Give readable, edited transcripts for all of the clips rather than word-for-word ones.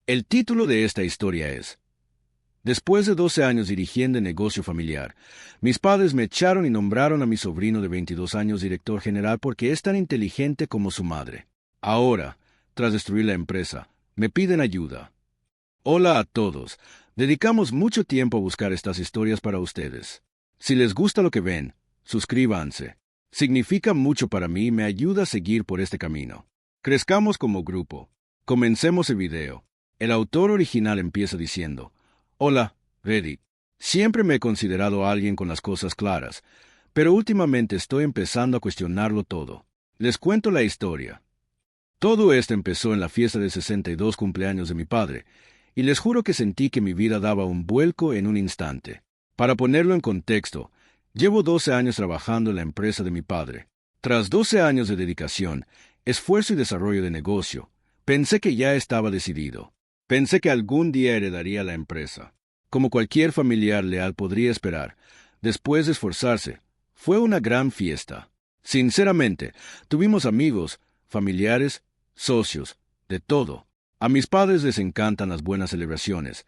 El título de esta historia es: Después de 12 años dirigiendo el negocio familiar, mis padres me echaron y nombraron a mi sobrino de 22 años director general porque es tan inteligente como su madre. Ahora, tras destruir la empresa, me piden ayuda. Hola a todos. Dedicamos mucho tiempo a buscar estas historias para ustedes. Si les gusta lo que ven, suscríbanse. Significa mucho para mí y me ayuda a seguir por este camino. Crezcamos como grupo. Comencemos el video. El autor original empieza diciendo: Hola, Reddit. Siempre me he considerado alguien con las cosas claras, pero últimamente estoy empezando a cuestionarlo todo. Les cuento la historia. Todo esto empezó en la fiesta de 62 cumpleaños de mi padre, y les juro que sentí que mi vida daba un vuelco en un instante. Para ponerlo en contexto, llevo 12 años trabajando en la empresa de mi padre. Tras 12 años de dedicación, esfuerzo y desarrollo de negocio, pensé que ya estaba decidido. Pensé que algún día heredaría la empresa. Como cualquier familiar leal podría esperar, después de esforzarse, fue una gran fiesta. Sinceramente, tuvimos amigos, familiares, socios, de todo. A mis padres les encantan las buenas celebraciones,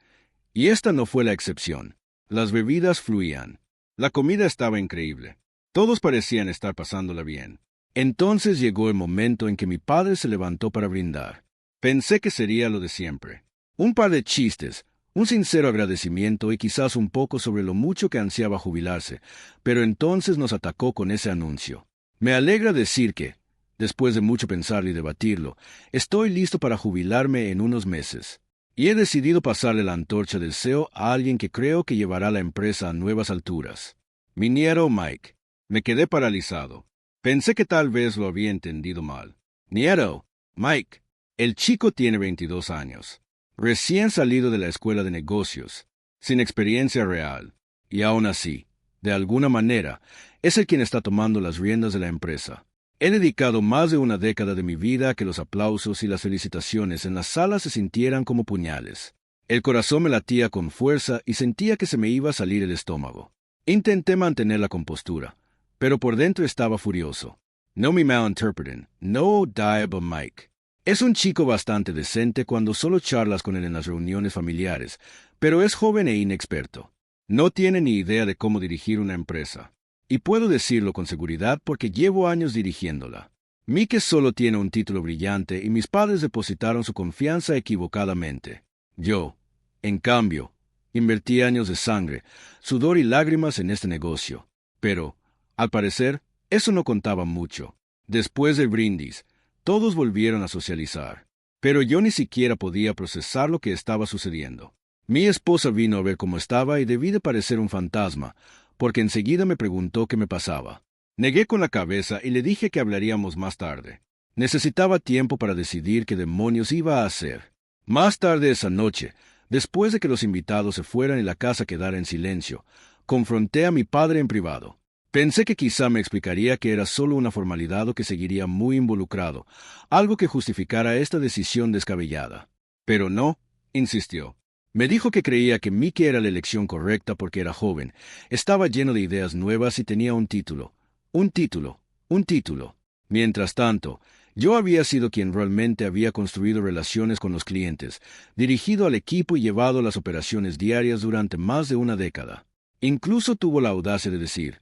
y esta no fue la excepción. Las bebidas fluían. La comida estaba increíble. Todos parecían estar pasándola bien. Entonces llegó el momento en que mi padre se levantó para brindar. Pensé que sería lo de siempre. Un par de chistes, un sincero agradecimiento y quizás un poco sobre lo mucho que ansiaba jubilarse, pero entonces nos atacó con ese anuncio. Me alegra decir que, después de mucho pensarlo y debatirlo, estoy listo para jubilarme en unos meses. Y he decidido pasarle la antorcha del CEO a alguien que creo que llevará la empresa a nuevas alturas. Mi nieto Mike. Me quedé paralizado. Pensé que tal vez lo había entendido mal. Nieto, Mike. El chico tiene 22 años. Recién salido de la escuela de negocios, sin experiencia real, y aún así, de alguna manera, es el quien está tomando las riendas de la empresa. He dedicado más de una década de mi vida a que los aplausos y las felicitaciones en la sala se sintieran como puñales. El corazón me latía con fuerza y sentía que se me iba a salir el estómago. Intenté mantener la compostura, pero por dentro estaba furioso. No me malinterpreten, no diable Mike. Es un chico bastante decente cuando solo charlas con él en las reuniones familiares, pero es joven e inexperto. No tiene ni idea de cómo dirigir una empresa. Y puedo decirlo con seguridad porque llevo años dirigiéndola. Mike solo tiene un título brillante y mis padres depositaron su confianza equivocadamente. Yo, en cambio, invertí años de sangre, sudor y lágrimas en este negocio. Pero, al parecer, eso no contaba mucho. Después del brindis, todos volvieron a socializar, pero yo ni siquiera podía procesar lo que estaba sucediendo. Mi esposa vino a ver cómo estaba y debí de parecer un fantasma, porque enseguida me preguntó qué me pasaba. Negué con la cabeza y le dije que hablaríamos más tarde. Necesitaba tiempo para decidir qué demonios iba a hacer. Más tarde esa noche, después de que los invitados se fueran y la casa quedara en silencio, confronté a mi padre en privado. Pensé que quizá me explicaría que era solo una formalidad o que seguiría muy involucrado, algo que justificara esta decisión descabellada. Pero no, insistió. Me dijo que creía que Mickey era la elección correcta porque era joven, estaba lleno de ideas nuevas y tenía un título. Un título. Un título. Mientras tanto, yo había sido quien realmente había construido relaciones con los clientes, dirigido al equipo y llevado las operaciones diarias durante más de una década. Incluso tuvo la audacia de decir: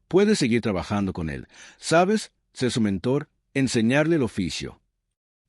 puedes seguir trabajando con él, ¿sabes? Ser su mentor, enseñarle el oficio.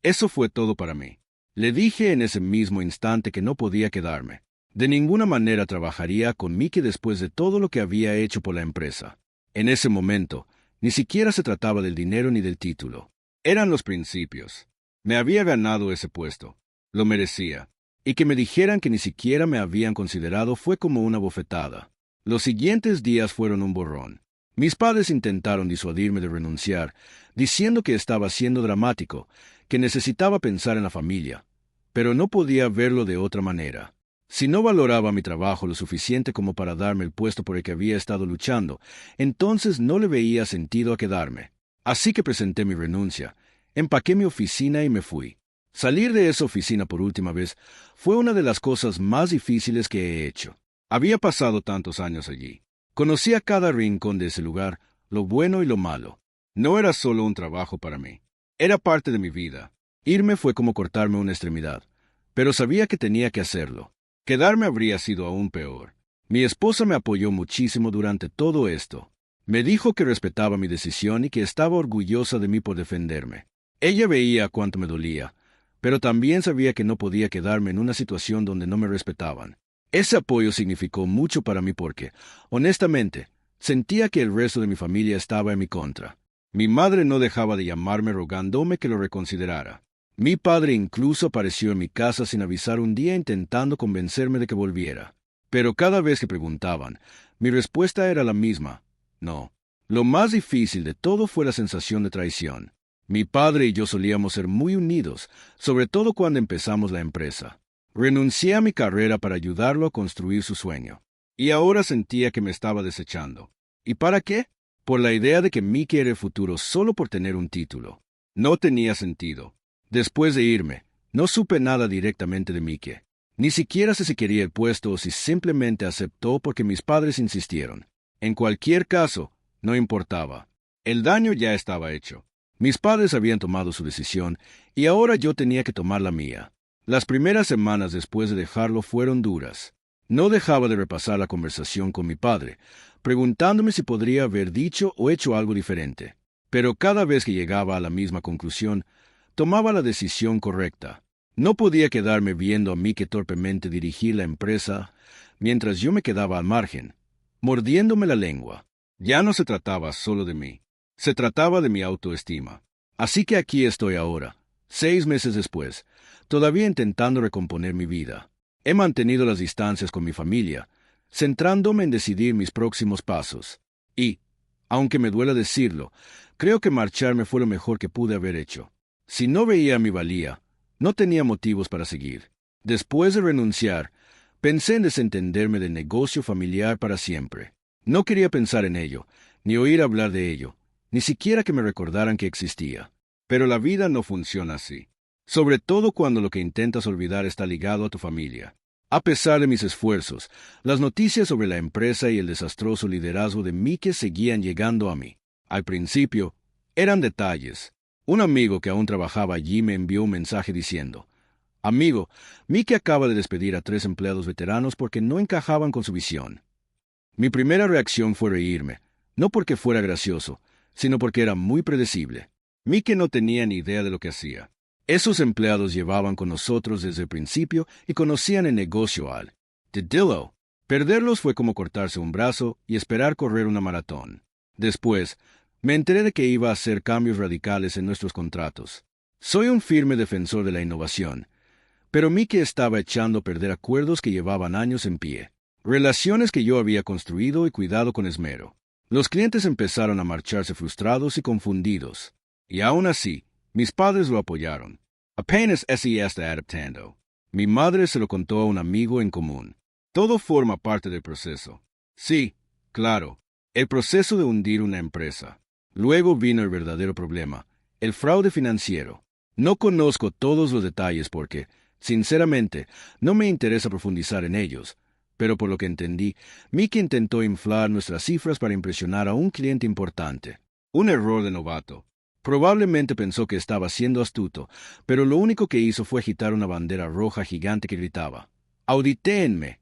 Eso fue todo para mí. Le dije en ese mismo instante que no podía quedarme. De ninguna manera trabajaría con Mickey después de todo lo que había hecho por la empresa. En ese momento, ni siquiera se trataba del dinero ni del título. Eran los principios. Me había ganado ese puesto. Lo merecía. Y que me dijeran que ni siquiera me habían considerado fue como una bofetada. Los siguientes días fueron un borrón. Mis padres intentaron disuadirme de renunciar, diciendo que estaba siendo dramático, que necesitaba pensar en la familia, pero no podía verlo de otra manera. Si no valoraba mi trabajo lo suficiente como para darme el puesto por el que había estado luchando, entonces no le veía sentido a quedarme. Así que presenté mi renuncia, empaqué mi oficina y me fui. Salir de esa oficina por última vez fue una de las cosas más difíciles que he hecho. Había pasado tantos años allí. Conocía cada rincón de ese lugar, lo bueno y lo malo. No era solo un trabajo para mí. Era parte de mi vida. Irme fue como cortarme una extremidad. pero sabía que tenía que hacerlo. Quedarme habría sido aún peor. Mi esposa me apoyó muchísimo durante todo esto. Me dijo que respetaba mi decisión y que estaba orgullosa de mí por defenderme. Ella veía cuánto me dolía, pero también sabía que no podía quedarme en una situación donde no me respetaban. Ese apoyo significó mucho para mí porque, honestamente, sentía que el resto de mi familia estaba en mi contra. Mi madre no dejaba de llamarme rogándome que lo reconsiderara. Mi padre incluso apareció en mi casa sin avisar un día intentando convencerme de que volviera. Pero cada vez que preguntaban, mi respuesta era la misma: no. Lo más difícil de todo fue la sensación de traición. Mi padre y yo solíamos ser muy unidos, sobre todo cuando empezamos la empresa. Renuncié a mi carrera para ayudarlo a construir su sueño. Y ahora sentía que me estaba desechando. ¿Y para qué? Por la idea de que Mickey era el futuro solo por tener un título. No tenía sentido. Después de irme, no supe nada directamente de Mickey. Ni siquiera sé si quería el puesto o si simplemente aceptó porque mis padres insistieron. En cualquier caso, no importaba. El daño ya estaba hecho. Mis padres habían tomado su decisión y ahora yo tenía que tomar la mía. Las primeras semanas después de dejarlo fueron duras. No dejaba de repasar la conversación con mi padre, preguntándome si podría haber dicho o hecho algo diferente. Pero cada vez que llegaba a la misma conclusión, tomaba la decisión correcta. No podía quedarme viendo a Mickey torpemente dirigir la empresa mientras yo me quedaba al margen, mordiéndome la lengua. Ya no se trataba solo de mí. Se trataba de mi autoestima. Así que aquí estoy ahora, 6 meses después, todavía intentando recomponer mi vida. He mantenido las distancias con mi familia, centrándome en decidir mis próximos pasos. Y, aunque me duela decirlo, creo que marcharme fue lo mejor que pude haber hecho. Si no veía mi valía, no tenía motivos para seguir. Después de renunciar, pensé en desentenderme del negocio familiar para siempre. No quería pensar en ello, ni oír hablar de ello, ni siquiera que me recordaran que existía. Pero la vida no funciona así. Sobre todo cuando lo que intentas olvidar está ligado a tu familia. A pesar de mis esfuerzos, las noticias sobre la empresa y el desastroso liderazgo de Mickey seguían llegando a mí. Al principio, eran detalles. Un amigo que aún trabajaba allí me envió un mensaje diciendo: «Amigo, Mickey acaba de despedir a 3 empleados veteranos porque no encajaban con su visión». Mi primera reacción fue reírme, no porque fuera gracioso, sino porque era muy predecible. Mickey no tenía ni idea de lo que hacía. Esos empleados llevaban con nosotros desde el principio y conocían el negocio al dedillo. Perderlos fue como cortarse un brazo y esperar correr una maratón. Después, me enteré de que iba a hacer cambios radicales en nuestros contratos. Soy un firme defensor de la innovación, pero Mickey estaba echando a perder acuerdos que llevaban años en pie. Relaciones que yo había construido y cuidado con esmero. Los clientes empezaron a marcharse frustrados y confundidos. Y aún así, mis padres lo apoyaron. Apenas se está adaptando. Mi madre se lo contó a un amigo en común. Todo forma parte del proceso. Sí, claro, el proceso de hundir una empresa. Luego vino el verdadero problema, el fraude financiero. No conozco todos los detalles porque, sinceramente, no me interesa profundizar en ellos. Pero por lo que entendí, Mickey intentó inflar nuestras cifras para impresionar a un cliente importante. Un error de novato. Probablemente pensó que estaba siendo astuto, pero lo único que hizo fue agitar una bandera roja gigante que gritaba: «¡Auditéenme!».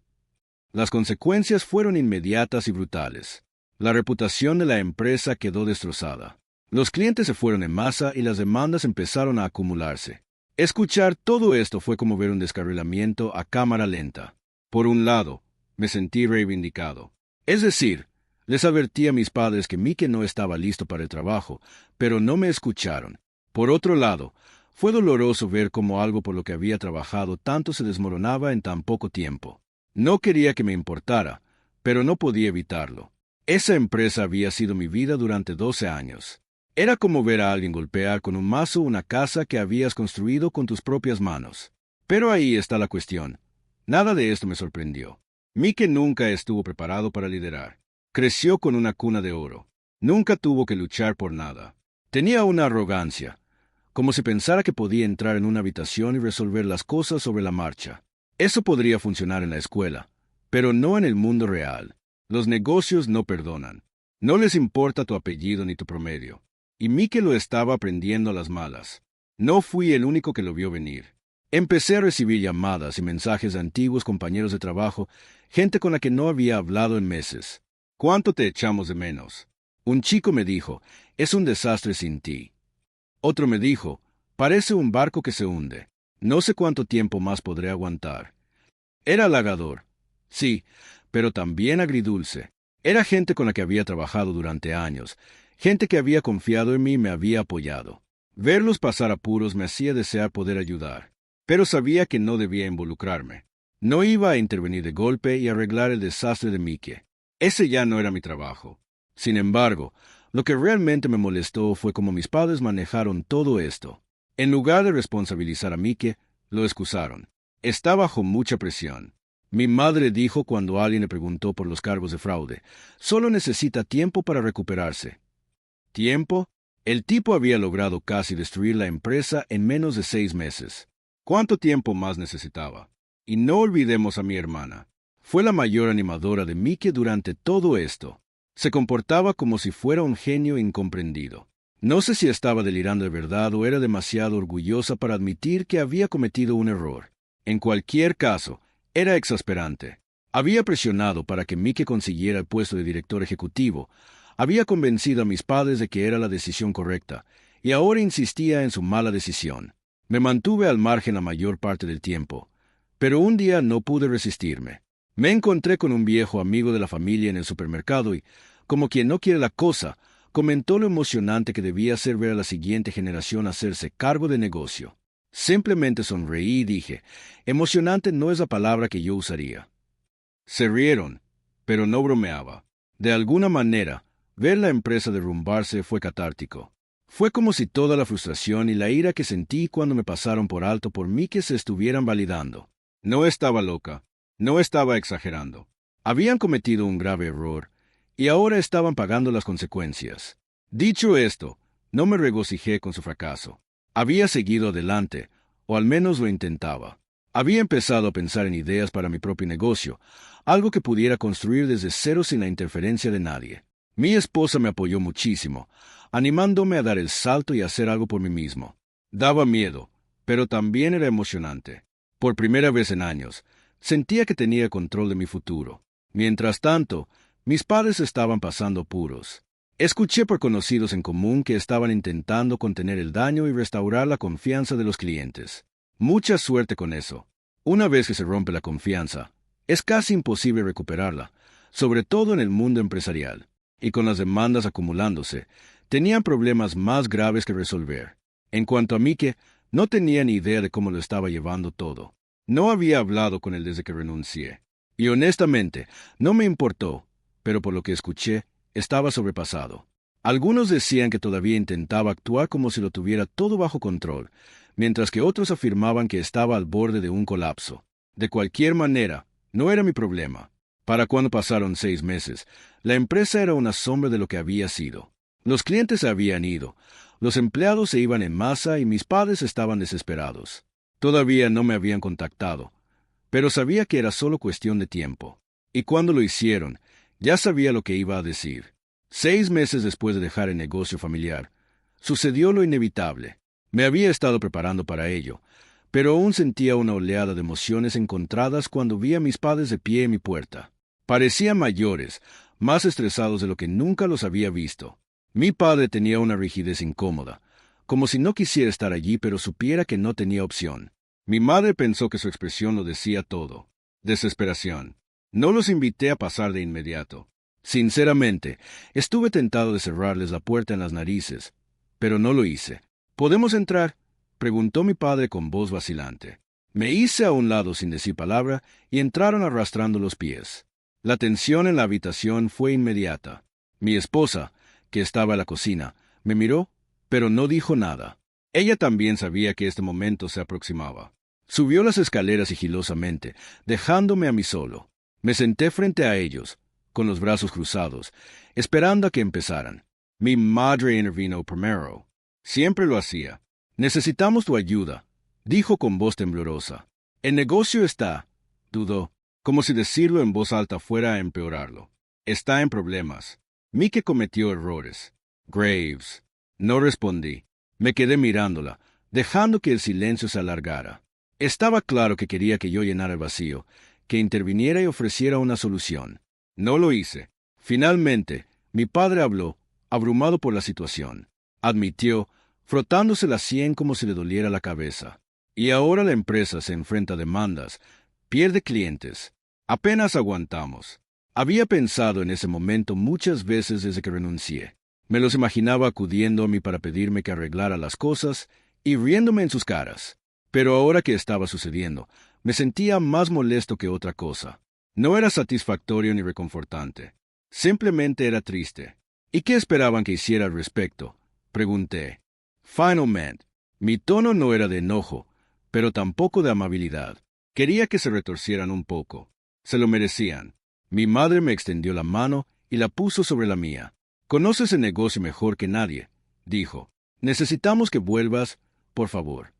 Las consecuencias fueron inmediatas y brutales. La reputación de la empresa quedó destrozada. Los clientes se fueron en masa y las demandas empezaron a acumularse. Escuchar todo esto fue como ver un descarrilamiento a cámara lenta. Por un lado, me sentí reivindicado. Es decir, les advertí a mis padres que Mickey no estaba listo para el trabajo, pero no me escucharon. Por otro lado, fue doloroso ver cómo algo por lo que había trabajado tanto se desmoronaba en tan poco tiempo. No quería que me importara, pero no podía evitarlo. Esa empresa había sido mi vida durante 12 años. Era como ver a alguien golpear con un mazo una casa que habías construido con tus propias manos. Pero ahí está la cuestión. Nada de esto me sorprendió. Mickey nunca estuvo preparado para liderar. Creció con una cuna de oro. Nunca tuvo que luchar por nada. Tenía una arrogancia, como si pensara que podía entrar en una habitación y resolver las cosas sobre la marcha. Eso podría funcionar en la escuela, pero no en el mundo real. Los negocios no perdonan. No les importa tu apellido ni tu promedio. Y Mickey lo estaba aprendiendo a las malas. No fui el único que lo vio venir. Empecé a recibir llamadas y mensajes de antiguos compañeros de trabajo, gente con la que no había hablado en meses. ¿Cuánto te echamos de menos? Un chico me dijo, es un desastre sin ti. Otro me dijo, parece un barco que se hunde. No sé cuánto tiempo más podré aguantar. Era halagador, sí, pero también agridulce. Era gente con la que había trabajado durante años, gente que había confiado en mí y me había apoyado. Verlos pasar apuros me hacía desear poder ayudar, pero sabía que no debía involucrarme. No iba a intervenir de golpe y arreglar el desastre de Mike. Ese ya no era mi trabajo. Sin embargo, lo que realmente me molestó fue cómo mis padres manejaron todo esto. En lugar de responsabilizar a Mike, lo excusaron. Está bajo mucha presión. Mi madre dijo cuando alguien le preguntó por los cargos de fraude, solo necesita tiempo para recuperarse. ¿Tiempo? El tipo había logrado casi destruir la empresa en menos de 6 meses. ¿Cuánto tiempo más necesitaba? Y no olvidemos a mi hermana. Fue la mayor animadora de Mike durante todo esto. Se comportaba como si fuera un genio incomprendido. No sé si estaba delirando de verdad o era demasiado orgullosa para admitir que había cometido un error. En cualquier caso, era exasperante. Había presionado para que Mike consiguiera el puesto de director ejecutivo, había convencido a mis padres de que era la decisión correcta, y ahora insistía en su mala decisión. Me mantuve al margen la mayor parte del tiempo, pero un día no pude resistirme. Me encontré con un viejo amigo de la familia en el supermercado y, como quien no quiere la cosa, comentó lo emocionante que debía ser ver a la siguiente generación hacerse cargo de negocio. Simplemente sonreí y dije, emocionante no es la palabra que yo usaría. Se rieron, pero no bromeaba. De alguna manera, ver la empresa derrumbarse fue catártico. Fue como si toda la frustración y la ira que sentí cuando me pasaron por alto por mí que se estuvieran validando. No estaba loca, no estaba exagerando. Habían cometido un grave error, y ahora estaban pagando las consecuencias. Dicho esto, no me regocijé con su fracaso. Había seguido adelante, o al menos lo intentaba. Había empezado a pensar en ideas para mi propio negocio, algo que pudiera construir desde cero sin la interferencia de nadie. Mi esposa me apoyó muchísimo, animándome a dar el salto y hacer algo por mí mismo. Daba miedo, pero también era emocionante. Por primera vez en años, sentía que tenía control de mi futuro. Mientras tanto, mis padres estaban pasando apuros. Escuché por conocidos en común que estaban intentando contener el daño y restaurar la confianza de los clientes. Mucha suerte con eso. Una vez que se rompe la confianza, es casi imposible recuperarla, sobre todo en el mundo empresarial. Y con las demandas acumulándose, tenían problemas más graves que resolver. En cuanto a Mike, no tenía ni idea de cómo lo estaba llevando todo. No había hablado con él desde que renuncié. Y honestamente, no me importó, pero por lo que escuché, estaba sobrepasado. Algunos decían que todavía intentaba actuar como si lo tuviera todo bajo control, mientras que otros afirmaban que estaba al borde de un colapso. De cualquier manera, no era mi problema. Para cuando pasaron 6 meses, la empresa era una sombra de lo que había sido. Los clientes se habían ido, los empleados se iban en masa y mis padres estaban desesperados. Todavía no me habían contactado, pero sabía que era solo cuestión de tiempo. Y cuando lo hicieron, ya sabía lo que iba a decir. 6 meses después de dejar el negocio familiar, sucedió lo inevitable. Me había estado preparando para ello, pero aún sentía una oleada de emociones encontradas cuando vi a mis padres de pie en mi puerta. Parecían mayores, más estresados de lo que nunca los había visto. Mi padre tenía una rigidez incómoda, como si no quisiera estar allí pero supiera que no tenía opción. Mi madre pensó que su expresión lo decía todo. Desesperación. No los invité a pasar de inmediato. Sinceramente, estuve tentado de cerrarles la puerta en las narices, pero no lo hice. ¿Podemos entrar?, preguntó mi padre con voz vacilante. Me hice a un lado sin decir palabra y entraron arrastrando los pies. La tensión en la habitación fue inmediata. Mi esposa, que estaba en la cocina, me miró, pero no dijo nada. Ella también sabía que este momento se aproximaba. Subió las escaleras sigilosamente, dejándome a mí solo. Me senté frente a ellos, con los brazos cruzados, esperando a que empezaran. Mi madre intervino primero. Siempre lo hacía. Necesitamos tu ayuda, dijo con voz temblorosa. El negocio está, dudó, como si decirlo en voz alta fuera a empeorarlo. Está en problemas. Mike cometió errores. Graves. No respondí. Me quedé mirándola, dejando que el silencio se alargara. Estaba claro que quería que yo llenara el vacío, que interviniera y ofreciera una solución. No lo hice. Finalmente, mi padre habló, abrumado por la situación. Admitió, frotándose la sien como si le doliera la cabeza. Y ahora la empresa se enfrenta a demandas, pierde clientes. Apenas aguantamos. Había pensado en ese momento muchas veces desde que renuncié. Me los imaginaba acudiendo a mí para pedirme que arreglara las cosas y riéndome en sus caras. Pero ahora que estaba sucediendo, me sentía más molesto que otra cosa. No era satisfactorio ni reconfortante. Simplemente era triste. ¿Y qué esperaban que hiciera al respecto? Pregunté. Finalmente, mi tono no era de enojo, pero tampoco de amabilidad. Quería que se retorcieran un poco. Se lo merecían. Mi madre me extendió la mano y la puso sobre la mía. Conoces el negocio mejor que nadie, dijo. Necesitamos que vuelvas, por favor.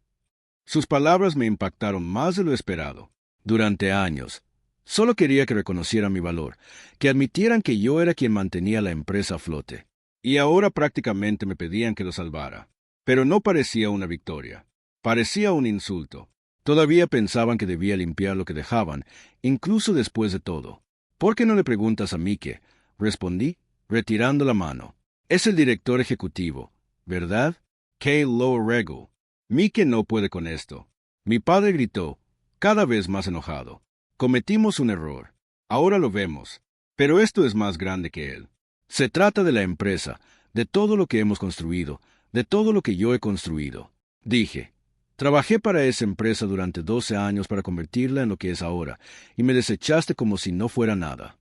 Sus palabras me impactaron más de lo esperado. Durante años, solo quería que reconocieran mi valor, que admitieran que yo era quien mantenía la empresa a flote. Y ahora prácticamente me pedían que lo salvara. Pero no parecía una victoria. Parecía un insulto. Todavía pensaban que debía limpiar lo que dejaban, incluso después de todo. ¿Por qué no le preguntas a Mike? Respondí, retirando la mano. Es el director ejecutivo, ¿verdad? Kay Lowerego. Mike no puede con esto. Mi padre gritó, cada vez más enojado. Cometimos un error. Ahora lo vemos. Pero esto es más grande que él. Se trata de la empresa, de todo lo que hemos construido, de todo lo que yo he construido. Dije. Trabajé para esa empresa durante 12 años para convertirla en lo que es ahora, y me desechaste como si no fuera nada.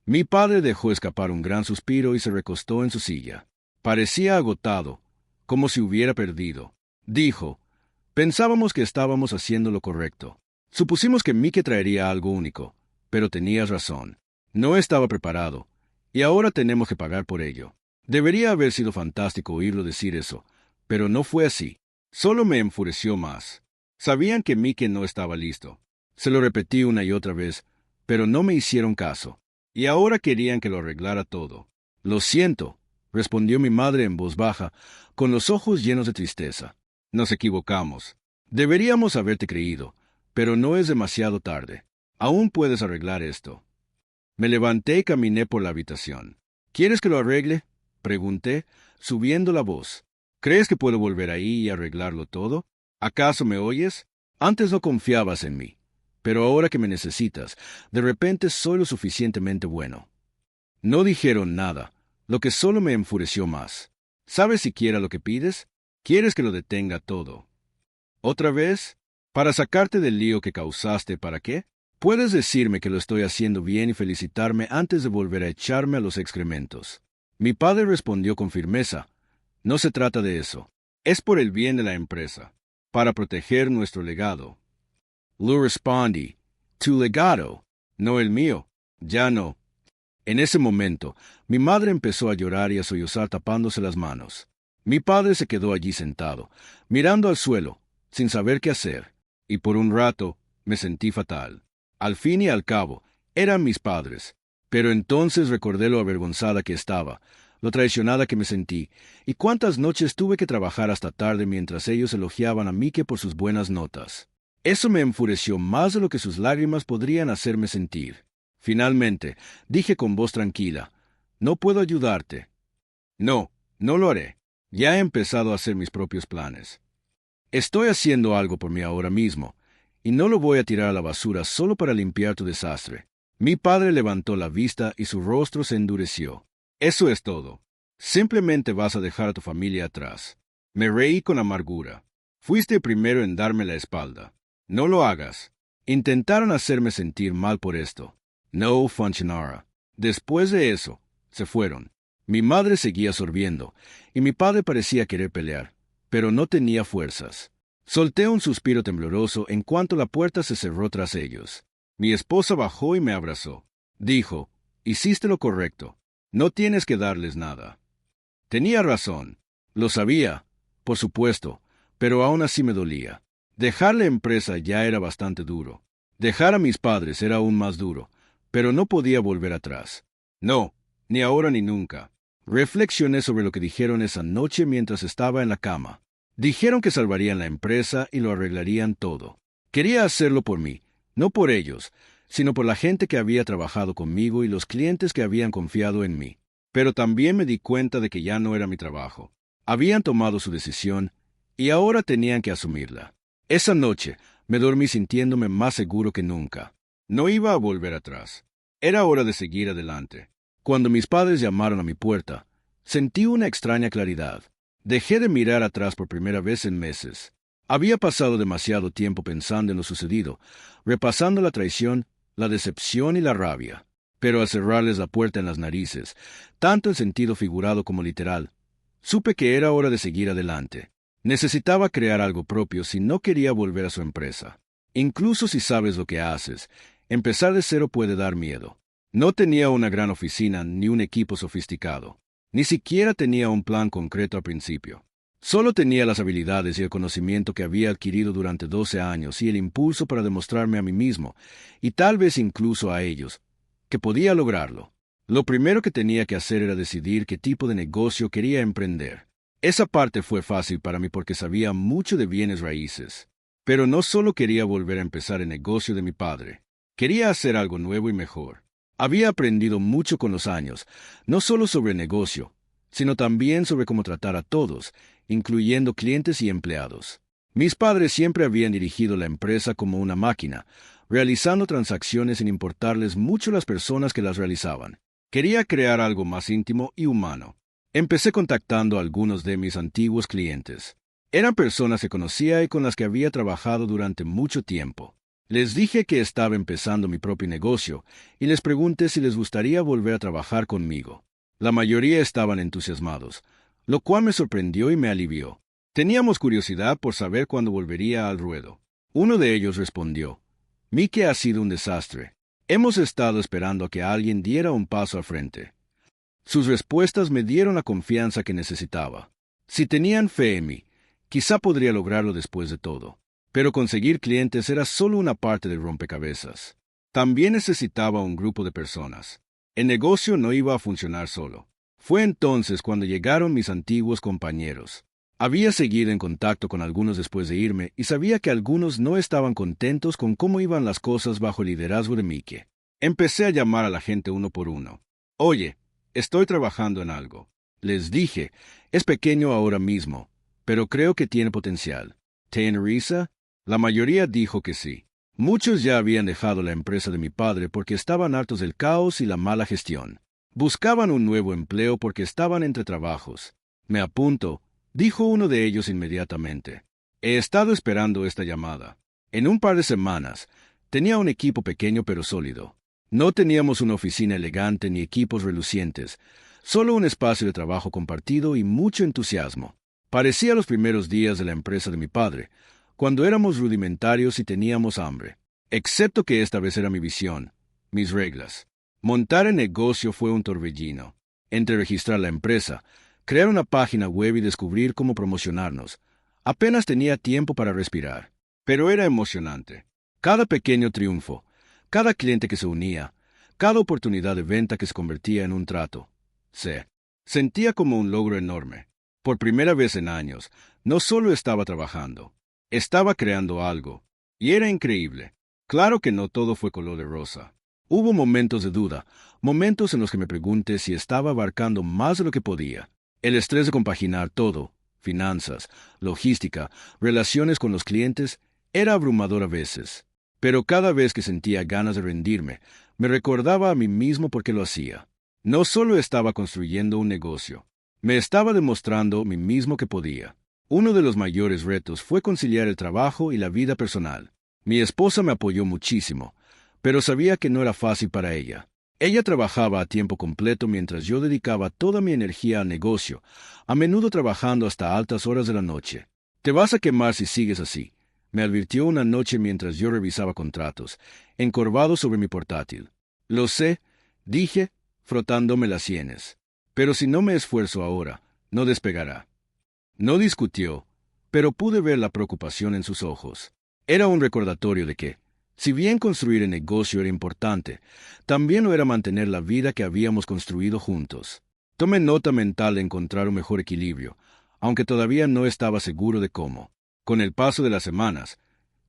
Mi padre dejó escapar un gran suspiro y se recostó en su silla. Parecía agotado, como si hubiera perdido. Dijo, pensábamos que estábamos haciendo lo correcto. Supusimos que Mike traería algo único, pero tenías razón. No estaba preparado, y ahora tenemos que pagar por ello. Debería haber sido fantástico oírlo decir eso, pero no fue así. Solo me enfureció más. Sabían que Mike no estaba listo. Se lo repetí una y otra vez, pero no me hicieron caso. Y ahora querían que lo arreglara todo. Lo siento, respondió mi madre en voz baja, con los ojos llenos de tristeza. Nos equivocamos. Deberíamos haberte creído, pero no es demasiado tarde. Aún puedes arreglar esto. Me levanté y caminé por la habitación. ¿Quieres que lo arregle? Pregunté, subiendo la voz. ¿Crees que puedo volver ahí y arreglarlo todo? ¿Acaso me oyes? Antes no confiabas en mí, pero ahora que me necesitas, de repente soy lo suficientemente bueno. No dijeron nada, lo que solo me enfureció más. ¿Sabes siquiera lo que pides? ¿Quieres que lo detenga todo? ¿Otra vez? ¿Para sacarte del lío que causaste, para qué? Puedes decirme que lo estoy haciendo bien y felicitarme antes de volver a echarme a los excrementos. Mi padre respondió con firmeza. No se trata de eso. Es por el bien de la empresa, para proteger nuestro legado. Le respondí, tu legado, no el mío. Ya no. En ese momento, mi madre empezó a llorar y a sollozar tapándose las manos. Mi padre se quedó allí sentado, mirando al suelo, sin saber qué hacer, y por un rato me sentí fatal. Al fin y al cabo, eran mis padres, pero entonces recordé lo avergonzada que estaba, lo traicionada que me sentí, y cuántas noches tuve que trabajar hasta tarde mientras ellos elogiaban a Mike por sus buenas notas. Eso me enfureció más de lo que sus lágrimas podrían hacerme sentir. Finalmente, dije con voz tranquila, no puedo ayudarte. No, no lo haré. Ya he empezado a hacer mis propios planes. Estoy haciendo algo por mí ahora mismo, y no lo voy a tirar a la basura solo para limpiar tu desastre. Mi padre levantó la vista y su rostro se endureció. Eso es todo. Simplemente vas a dejar a tu familia atrás. Me reí con amargura. Fuiste el primero en darme la espalda. No lo hagas. Intentaron hacerme sentir mal por esto. No funcionará. Después de eso, se fueron. Mi madre seguía sorbiendo, y mi padre parecía querer pelear, pero no tenía fuerzas. Solté un suspiro tembloroso en cuanto la puerta se cerró tras ellos. Mi esposa bajó y me abrazó. Dijo, hiciste lo correcto. No tienes que darles nada. Tenía razón. Lo sabía, por supuesto, pero aún así me dolía. Dejar la empresa ya era bastante duro. Dejar a mis padres era aún más duro, pero no podía volver atrás. No, ni ahora ni nunca. Reflexioné sobre lo que dijeron esa noche mientras estaba en la cama. Dijeron que salvarían la empresa y lo arreglarían todo. Quería hacerlo por mí, no por ellos, sino por la gente que había trabajado conmigo y los clientes que habían confiado en mí. Pero también me di cuenta de que ya no era mi trabajo. Habían tomado su decisión y ahora tenían que asumirla. Esa noche me dormí sintiéndome más seguro que nunca. No iba a volver atrás. Era hora de seguir adelante. Cuando mis padres llamaron a mi puerta, sentí una extraña claridad. Dejé de mirar atrás por primera vez en meses. Había pasado demasiado tiempo pensando en lo sucedido, repasando la traición, la decepción y la rabia. Pero al cerrarles la puerta en las narices, tanto en sentido figurado como literal, supe que era hora de seguir adelante. Necesitaba crear algo propio si no quería volver a su empresa. Incluso si sabes lo que haces, empezar de cero puede dar miedo. No tenía una gran oficina ni un equipo sofisticado. Ni siquiera tenía un plan concreto al principio. Solo tenía las habilidades y el conocimiento que había adquirido durante 12 años y el impulso para demostrarme a mí mismo, y tal vez incluso a ellos, que podía lograrlo. Lo primero que tenía que hacer era decidir qué tipo de negocio quería emprender. Esa parte fue fácil para mí porque sabía mucho de bienes raíces. Pero no solo quería volver a empezar el negocio de mi padre. Quería hacer algo nuevo y mejor. Había aprendido mucho con los años, no solo sobre el negocio, sino también sobre cómo tratar a todos, incluyendo clientes y empleados. Mis padres siempre habían dirigido la empresa como una máquina, realizando transacciones sin importarles mucho las personas que las realizaban. Quería crear algo más íntimo y humano. Empecé contactando a algunos de mis antiguos clientes. Eran personas que conocía y con las que había trabajado durante mucho tiempo. Les dije que estaba empezando mi propio negocio y les pregunté si les gustaría volver a trabajar conmigo. La mayoría estaban entusiasmados, lo cual me sorprendió y me alivió. Teníamos curiosidad por saber cuándo volvería al ruedo. Uno de ellos respondió: «Mike ha sido un desastre. Hemos estado esperando a que alguien diera un paso al frente». Sus respuestas me dieron la confianza que necesitaba. Si tenían fe en mí, quizá podría lograrlo después de todo. Pero conseguir clientes era solo una parte del rompecabezas. También necesitaba un grupo de personas. El negocio no iba a funcionar solo. Fue entonces cuando llegaron mis antiguos compañeros. Había seguido en contacto con algunos después de irme y sabía que algunos no estaban contentos con cómo iban las cosas bajo el liderazgo de Mike. Empecé a llamar a la gente uno por uno. «Oye, estoy trabajando en algo». Les dije: «Es pequeño ahora mismo, pero creo que tiene potencial. ¿Te interesa?». La mayoría dijo que sí. Muchos ya habían dejado la empresa de mi padre porque estaban hartos del caos y la mala gestión. Buscaban un nuevo empleo porque estaban entre trabajos. «Me apunto», dijo uno de ellos inmediatamente. «He estado esperando esta llamada». En un par de semanas, tenía un equipo pequeño pero sólido. No teníamos una oficina elegante ni equipos relucientes, solo un espacio de trabajo compartido y mucho entusiasmo. Parecía los primeros días de la empresa de mi padre, cuando éramos rudimentarios y teníamos hambre. Excepto que esta vez era mi visión, mis reglas. Montar el negocio fue un torbellino. Entre registrar la empresa, crear una página web y descubrir cómo promocionarnos, apenas tenía tiempo para respirar. Pero era emocionante. Cada pequeño triunfo, cada cliente que se unía, cada oportunidad de venta que se convertía en un trato, se sentía como un logro enorme. Por primera vez en años, no solo estaba trabajando, estaba creando algo, y era increíble. Claro que no todo fue color de rosa. Hubo momentos de duda, momentos en los que me pregunté si estaba abarcando más de lo que podía. El estrés de compaginar todo, finanzas, logística, relaciones con los clientes, era abrumador a veces. Pero cada vez que sentía ganas de rendirme, me recordaba a mí mismo por qué lo hacía. No solo estaba construyendo un negocio, me estaba demostrando a mí mismo que podía. Uno de los mayores retos fue conciliar el trabajo y la vida personal. Mi esposa me apoyó muchísimo, pero sabía que no era fácil para ella. Ella trabajaba a tiempo completo mientras yo dedicaba toda mi energía al negocio, a menudo trabajando hasta altas horas de la noche. «Te vas a quemar si sigues así», me advirtió una noche mientras yo revisaba contratos, encorvado sobre mi portátil. «Lo sé», dije, frotándome las sienes. «Pero si no me esfuerzo ahora, no despegará». No discutió, pero pude ver la preocupación en sus ojos. Era un recordatorio de que, si bien construir el negocio era importante, también lo era mantener la vida que habíamos construido juntos. Tomé nota mental de encontrar un mejor equilibrio, aunque todavía no estaba seguro de cómo. Con el paso de las semanas,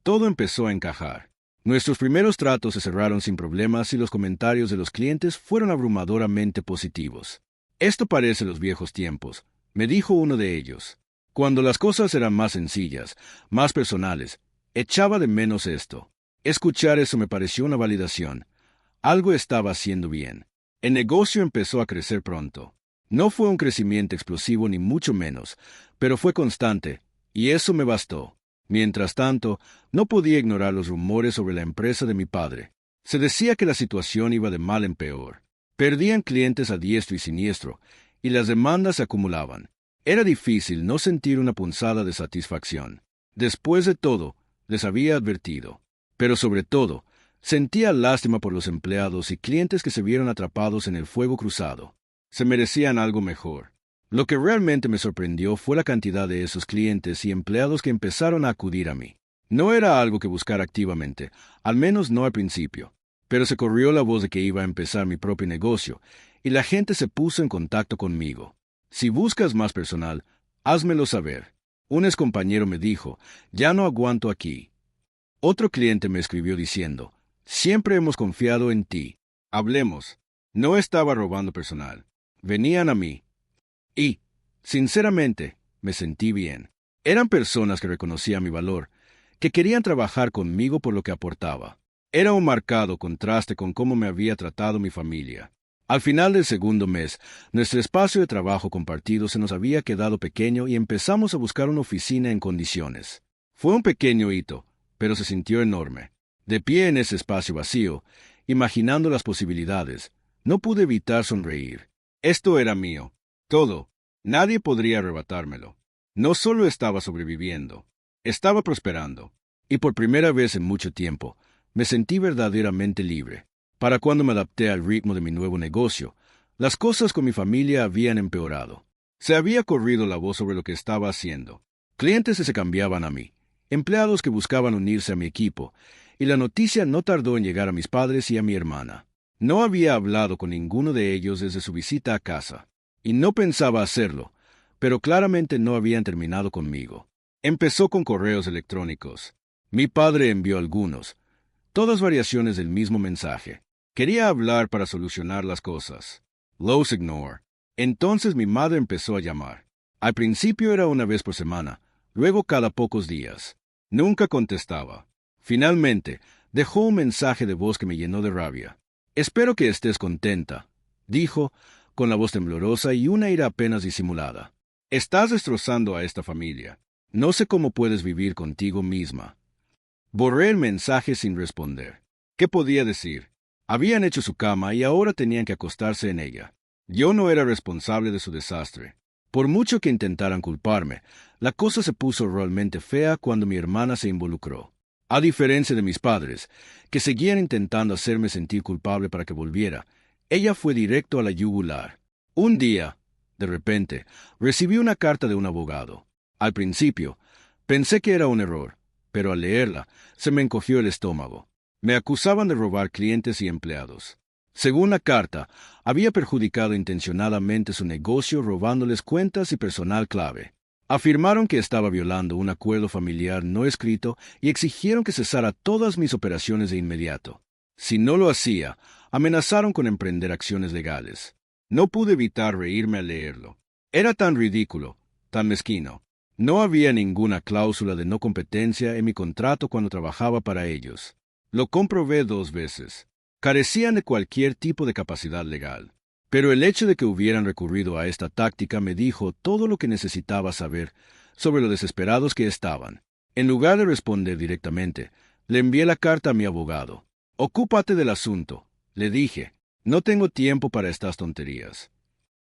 Todo empezó a encajar. Nuestros primeros tratos se cerraron sin problemas y los comentarios de los clientes fueron abrumadoramente positivos. Esto parece los viejos tiempos, me dijo uno de ellos. Cuando las cosas eran más sencillas, más personales, echaba de menos esto. Escuchar eso me pareció una validación. Algo estaba haciendo bien. El negocio empezó a crecer pronto. No fue un crecimiento explosivo ni mucho menos, pero fue constante, y eso me bastó. Mientras tanto, no podía ignorar los rumores sobre la empresa de mi padre. Se decía que la situación iba de mal en peor. Perdían clientes a diestro y siniestro, y las demandas se acumulaban. Era difícil no sentir una punzada de satisfacción. Después de todo, les había advertido. Pero sobre todo, sentía lástima por los empleados y clientes que se vieron atrapados en el fuego cruzado. Se merecían algo mejor. Lo que realmente me sorprendió fue la cantidad de esos clientes y empleados que empezaron a acudir a mí. No era algo que buscar activamente, al menos no al principio, pero se corrió la voz de que iba a empezar mi propio negocio, y la gente se puso en contacto conmigo. Si buscas más personal, házmelo saber. Un excompañero me dijo, ya no aguanto aquí. Otro cliente me escribió diciendo, siempre hemos confiado en ti. Hablemos. No estaba robando personal. Venían a mí. Y, sinceramente, me sentí bien. Eran personas que reconocían mi valor, que querían trabajar conmigo por lo que aportaba. Era un marcado contraste con cómo me había tratado mi familia. Al final del segundo mes, nuestro espacio de trabajo compartido se nos había quedado pequeño y empezamos a buscar una oficina en condiciones. Fue un pequeño hito, pero se sintió enorme. De pie en ese espacio vacío, imaginando las posibilidades, no pude evitar sonreír. Esto era mío. Todo. Nadie podría arrebatármelo. No solo estaba sobreviviendo, estaba prosperando. Y por primera vez en mucho tiempo, me sentí verdaderamente libre. Para cuando me adapté al ritmo de mi nuevo negocio, las cosas con mi familia habían empeorado. Se había corrido la voz sobre lo que estaba haciendo. Clientes se cambiaban a mí, empleados que buscaban unirse a mi equipo, y la noticia no tardó en llegar a mis padres y a mi hermana. No había hablado con ninguno de ellos desde su visita a casa. Y no pensaba hacerlo, pero claramente no habían terminado conmigo. Empezó con correos electrónicos. Mi padre envió algunos, todas variaciones del mismo mensaje. Quería hablar para solucionar las cosas. Los ignore. Entonces mi madre empezó a llamar. Al principio era una vez por semana, luego cada pocos días. Nunca contestaba. Finalmente, dejó un mensaje de voz que me llenó de rabia. Espero que estés contenta, dijo, con la voz temblorosa y una ira apenas disimulada. Estás destrozando a esta familia. No sé cómo puedes vivir contigo misma. Borré el mensaje sin responder. ¿Qué podía decir? Habían hecho su cama y ahora tenían que acostarse en ella. Yo no era responsable de su desastre. Por mucho que intentaran culparme, la cosa se puso realmente fea cuando mi hermana se involucró. A diferencia de mis padres, que seguían intentando hacerme sentir culpable para que volviera, ella fue directo a la yugular. Un día, de repente, recibí una carta de un abogado. Al principio, pensé que era un error, pero al leerla, se me encogió el estómago. Me acusaban de robar clientes y empleados. Según la carta, había perjudicado intencionadamente su negocio robándoles cuentas y personal clave. Afirmaron que estaba violando un acuerdo familiar no escrito y exigieron que cesara todas mis operaciones de inmediato. Si no lo hacía, amenazaron con emprender acciones legales. No pude evitar reírme al leerlo. Era tan ridículo, tan mezquino. No había ninguna cláusula de no competencia en mi contrato cuando trabajaba para ellos. Lo comprobé 2 veces. Carecían de cualquier tipo de capacidad legal. Pero el hecho de que hubieran recurrido a esta táctica me dijo todo lo que necesitaba saber sobre lo desesperados que estaban. En lugar de responder directamente, le envié la carta a mi abogado. «Ocúpate del asunto», le dije. «No tengo tiempo para estas tonterías».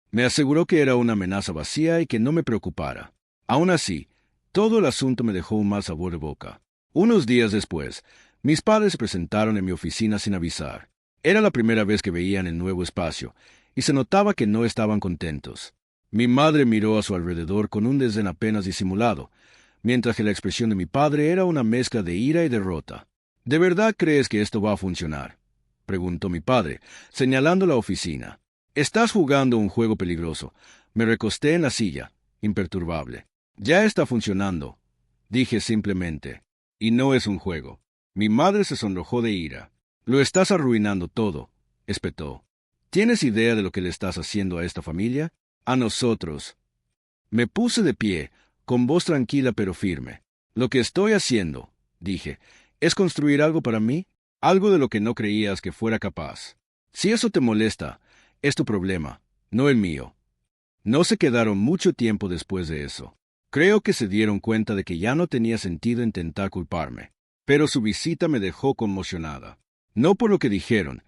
Me aseguró que era una amenaza vacía y que no me preocupara. Aún así, todo el asunto me dejó un mal sabor de boca. Unos días después, mis padres se presentaron en mi oficina sin avisar. Era la primera vez que veían el nuevo espacio, y se notaba que no estaban contentos. Mi madre miró a su alrededor con un desdén apenas disimulado, mientras que la expresión de mi padre era una mezcla de ira y derrota. «¿De verdad crees que esto va a funcionar?», preguntó mi padre, señalando la oficina. «Estás jugando un juego peligroso». Me recosté en la silla, imperturbable. «Ya está funcionando», dije simplemente. Y no es un juego. Mi madre se sonrojó de ira. Lo estás arruinando todo, espetó. ¿Tienes idea de lo que le estás haciendo a esta familia? A nosotros. Me puse de pie, con voz tranquila pero firme. Lo que estoy haciendo, dije, es construir algo para mí, algo de lo que no creías que fuera capaz. Si eso te molesta, es tu problema, no el mío. No se quedaron mucho tiempo después de eso. Creo que se dieron cuenta de que ya no tenía sentido intentar culparme. Pero su visita me dejó conmocionada. No por lo que dijeron,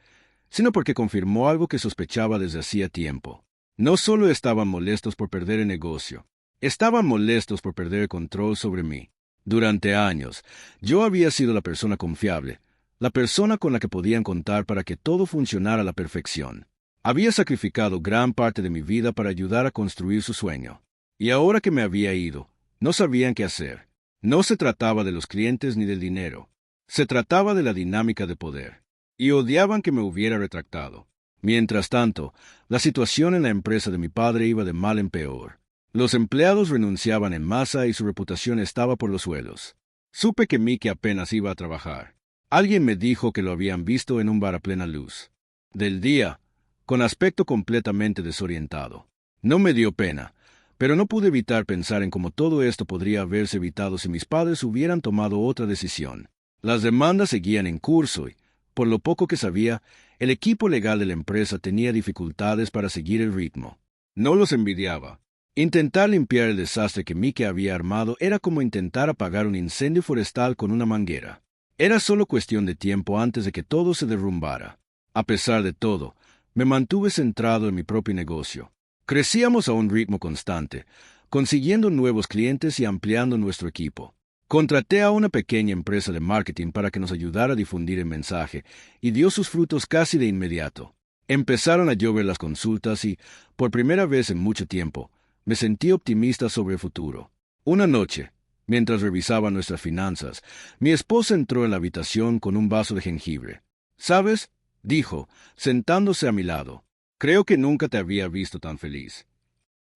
sino porque confirmó algo que sospechaba desde hacía tiempo. No solo estaban molestos por perder el negocio, estaban molestos por perder el control sobre mí. Durante años, yo había sido la persona confiable, la persona con la que podían contar para que todo funcionara a la perfección. Había sacrificado gran parte de mi vida para ayudar a construir su sueño. Y ahora que me había ido, no sabían qué hacer. No se trataba de los clientes ni del dinero. Se trataba de la dinámica de poder. Y odiaban que me hubiera retractado. Mientras tanto, la situación en la empresa de mi padre iba de mal en peor. Los empleados renunciaban en masa y su reputación estaba por los suelos. Supe que Mickey apenas iba a trabajar. Alguien me dijo que lo habían visto en un bar a plena luz del día, con aspecto completamente desorientado. No me dio pena, pero no pude evitar pensar en cómo todo esto podría haberse evitado si mis padres hubieran tomado otra decisión. Las demandas seguían en curso y, por lo poco que sabía, el equipo legal de la empresa tenía dificultades para seguir el ritmo. No los envidiaba. Intentar limpiar el desastre que Mickey había armado era como intentar apagar un incendio forestal con una manguera. Era solo cuestión de tiempo antes de que todo se derrumbara. A pesar de todo, me mantuve centrado en mi propio negocio. Crecíamos a un ritmo constante, consiguiendo nuevos clientes y ampliando nuestro equipo. Contraté a una pequeña empresa de marketing para que nos ayudara a difundir el mensaje, y dio sus frutos casi de inmediato. Empezaron a llover las consultas y, por primera vez en mucho tiempo, me sentí optimista sobre el futuro. Una noche, mientras revisaba nuestras finanzas, mi esposa entró en la habitación con un vaso de jengibre. ¿Sabes?, dijo, sentándose a mi lado. Creo que nunca te había visto tan feliz.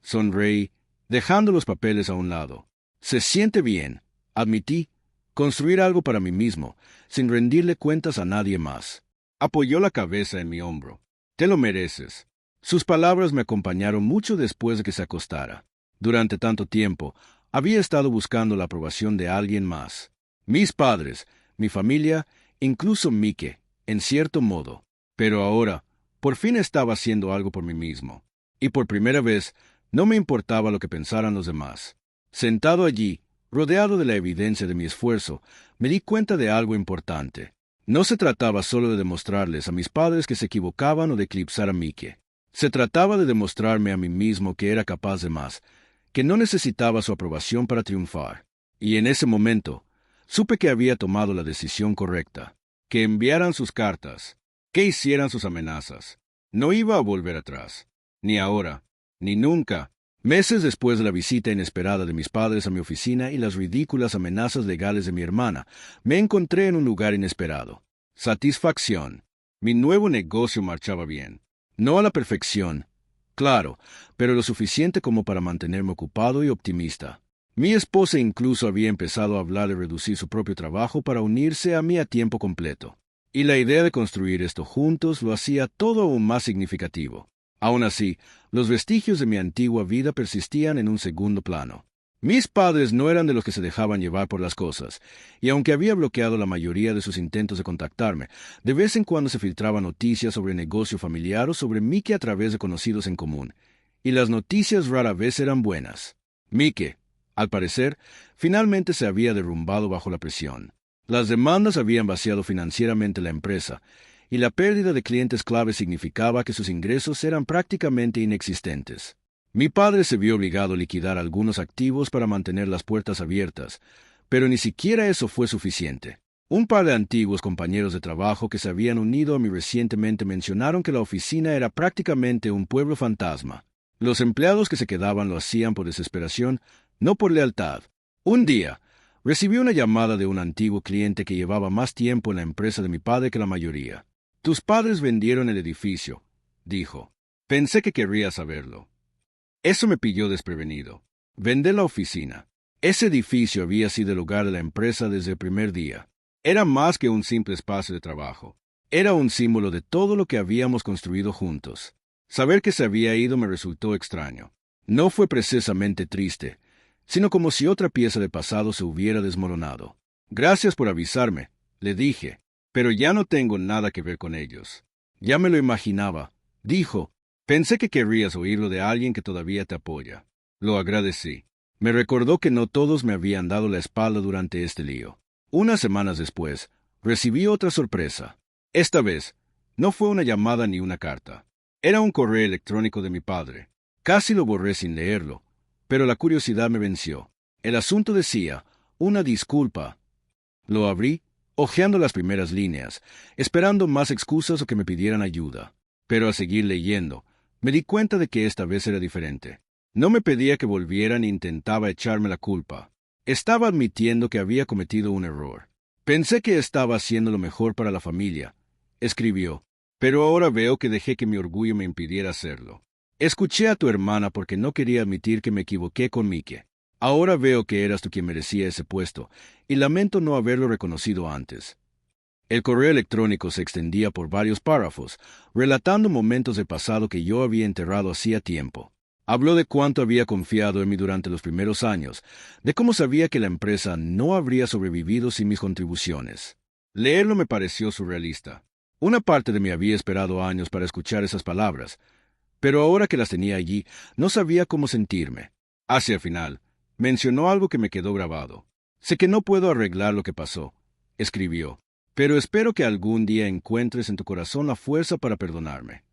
Sonreí, dejando los papeles a un lado. Se siente bien, admití, construir algo para mí mismo, sin rendirle cuentas a nadie más. Apoyó la cabeza en mi hombro. Te lo mereces. Sus palabras me acompañaron mucho después de que se acostara. Durante tanto tiempo, había estado buscando la aprobación de alguien más. Mis padres, mi familia, incluso Mickey, en cierto modo. Pero ahora, por fin estaba haciendo algo por mí mismo. Y por primera vez, no me importaba lo que pensaran los demás. Sentado allí, rodeado de la evidencia de mi esfuerzo, me di cuenta de algo importante. No se trataba solo de demostrarles a mis padres que se equivocaban o de eclipsar a Mickey. Se trataba de demostrarme a mí mismo que era capaz de más, que no necesitaba su aprobación para triunfar. Y en ese momento, supe que había tomado la decisión correcta. Que enviaran sus cartas, que hicieran sus amenazas. No iba a volver atrás. Ni ahora, ni nunca. Meses después de la visita inesperada de mis padres a mi oficina y las ridículas amenazas legales de mi hermana, me encontré en un lugar inesperado. Satisfacción. Mi nuevo negocio marchaba bien. No a la perfección, claro, pero lo suficiente como para mantenerme ocupado y optimista. Mi esposa incluso había empezado a hablar de reducir su propio trabajo para unirse a mí a tiempo completo. Y la idea de construir esto juntos lo hacía todo aún más significativo. Aún así, los vestigios de mi antigua vida persistían en un segundo plano. Mis padres no eran de los que se dejaban llevar por las cosas, y aunque había bloqueado la mayoría de sus intentos de contactarme, de vez en cuando se filtraban noticias sobre el negocio familiar o sobre Mickey a través de conocidos en común, y las noticias rara vez eran buenas. Mickey, al parecer, finalmente se había derrumbado bajo la presión. Las demandas habían vaciado financieramente la empresa, y la pérdida de clientes clave significaba que sus ingresos eran prácticamente inexistentes. Mi padre se vio obligado a liquidar algunos activos para mantener las puertas abiertas, pero ni siquiera eso fue suficiente. Un par de antiguos compañeros de trabajo que se habían unido a mí recientemente mencionaron que la oficina era prácticamente un pueblo fantasma. Los empleados que se quedaban lo hacían por desesperación, no por lealtad. Un día, recibí una llamada de un antiguo cliente que llevaba más tiempo en la empresa de mi padre que la mayoría. «Tus padres vendieron el edificio», dijo. «Pensé que querrías saberlo». Eso me pilló desprevenido. Vendé la oficina. Ese edificio había sido el hogar de la empresa desde el primer día. Era más que un simple espacio de trabajo. Era un símbolo de todo lo que habíamos construido juntos. Saber que se había ido me resultó extraño. No fue precisamente triste, sino como si otra pieza del pasado se hubiera desmoronado. Gracias por avisarme, le dije, pero ya no tengo nada que ver con ellos. Ya me lo imaginaba, dijo. Pensé que querrías oírlo de alguien que todavía te apoya. Lo agradecí. Me recordó que no todos me habían dado la espalda durante este lío. Unas semanas después, recibí otra sorpresa. Esta vez, no fue una llamada ni una carta. Era un correo electrónico de mi padre. Casi lo borré sin leerlo, pero la curiosidad me venció. El asunto decía, una disculpa. Lo abrí, hojeando las primeras líneas, esperando más excusas o que me pidieran ayuda. Pero al seguir leyendo, me di cuenta de que esta vez era diferente. No me pedía que volviera ni intentaba echarme la culpa. Estaba admitiendo que había cometido un error. Pensé que estaba haciendo lo mejor para la familia, escribió, pero ahora veo que dejé que mi orgullo me impidiera hacerlo. Escuché a tu hermana porque no quería admitir que me equivoqué con Mike. Ahora veo que eras tú quien merecía ese puesto, y lamento no haberlo reconocido antes. El correo electrónico se extendía por varios párrafos, relatando momentos del pasado que yo había enterrado hacía tiempo. Habló de cuánto había confiado en mí durante los primeros años, de cómo sabía que la empresa no habría sobrevivido sin mis contribuciones. Leerlo me pareció surrealista. Una parte de mí había esperado años para escuchar esas palabras, pero ahora que las tenía allí, no sabía cómo sentirme. Hacia el final, mencionó algo que me quedó grabado. Sé que no puedo arreglar lo que pasó, escribió, pero espero que algún día encuentres en tu corazón la fuerza para perdonarme.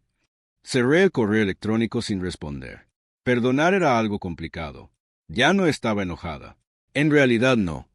Cerré el correo electrónico sin responder. Perdonar era algo complicado. Ya no estaba enojada. En realidad no,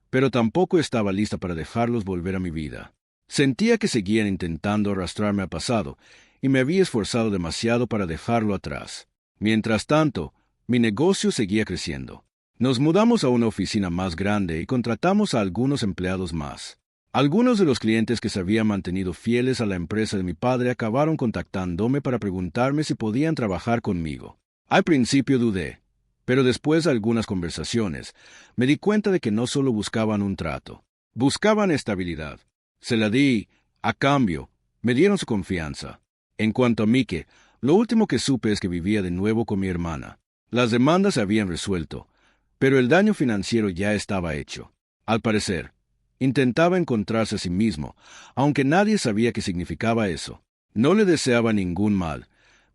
pero tampoco estaba lista para dejarlos volver a mi vida. Sentía que seguían intentando arrastrarme al pasado, y me había esforzado demasiado para dejarlo atrás. Mientras tanto, mi negocio seguía creciendo. Nos mudamos a una oficina más grande y contratamos a algunos empleados más. Algunos de los clientes que se habían mantenido fieles a la empresa de mi padre acabaron contactándome para preguntarme si podían trabajar conmigo. Al principio dudé, pero después de algunas conversaciones, me di cuenta de que no solo buscaban un trato, buscaban estabilidad. Se la di, a cambio, me dieron su confianza. En cuanto a Mike, lo último que supe es que vivía de nuevo con mi hermana. Las demandas se habían resuelto, pero el daño financiero ya estaba hecho. Al parecer, intentaba encontrarse a sí mismo, aunque nadie sabía qué significaba eso. No le deseaba ningún mal,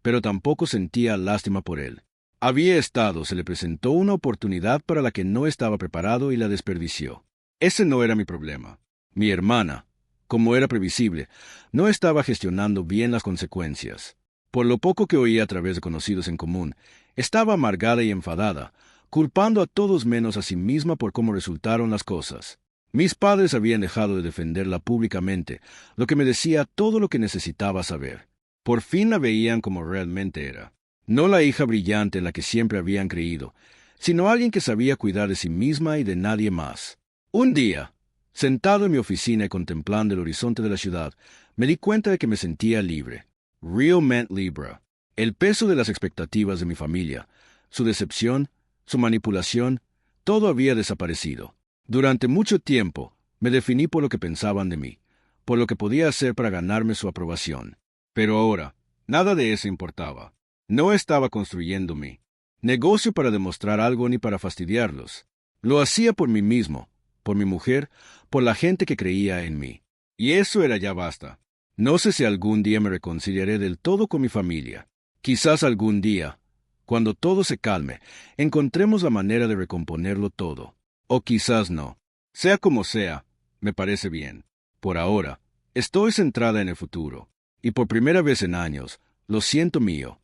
pero tampoco sentía lástima por él. Se le presentó una oportunidad para la que no estaba preparado y la desperdició. Ese no era mi problema. Mi hermana, como era previsible, no estaba gestionando bien las consecuencias. Por lo poco que oía a través de conocidos en común, estaba amargada y enfadada, culpando a todos menos a sí misma por cómo resultaron las cosas. Mis padres habían dejado de defenderla públicamente, lo que me decía todo lo que necesitaba saber. Por fin la veían como realmente era. No la hija brillante en la que siempre habían creído, sino alguien que sabía cuidar de sí misma y de nadie más. Un día, sentado en mi oficina y contemplando el horizonte de la ciudad, me di cuenta de que me sentía libre. Realmente libre. El peso de las expectativas de mi familia, su decepción, su manipulación, todo había desaparecido. Durante mucho tiempo, me definí por lo que pensaban de mí, por lo que podía hacer para ganarme su aprobación. Pero ahora, nada de eso importaba. No estaba construyendo mi negocio para demostrar algo ni para fastidiarlos. Lo hacía por mí mismo, por mi mujer, por la gente que creía en mí. Y eso era ya basta. No sé si algún día me reconciliaré del todo con mi familia. Quizás algún día, cuando todo se calme, encontremos la manera de recomponerlo todo. O quizás no. Sea como sea, me parece bien. Por ahora, estoy centrada en el futuro. Y por primera vez en años, lo siento mío.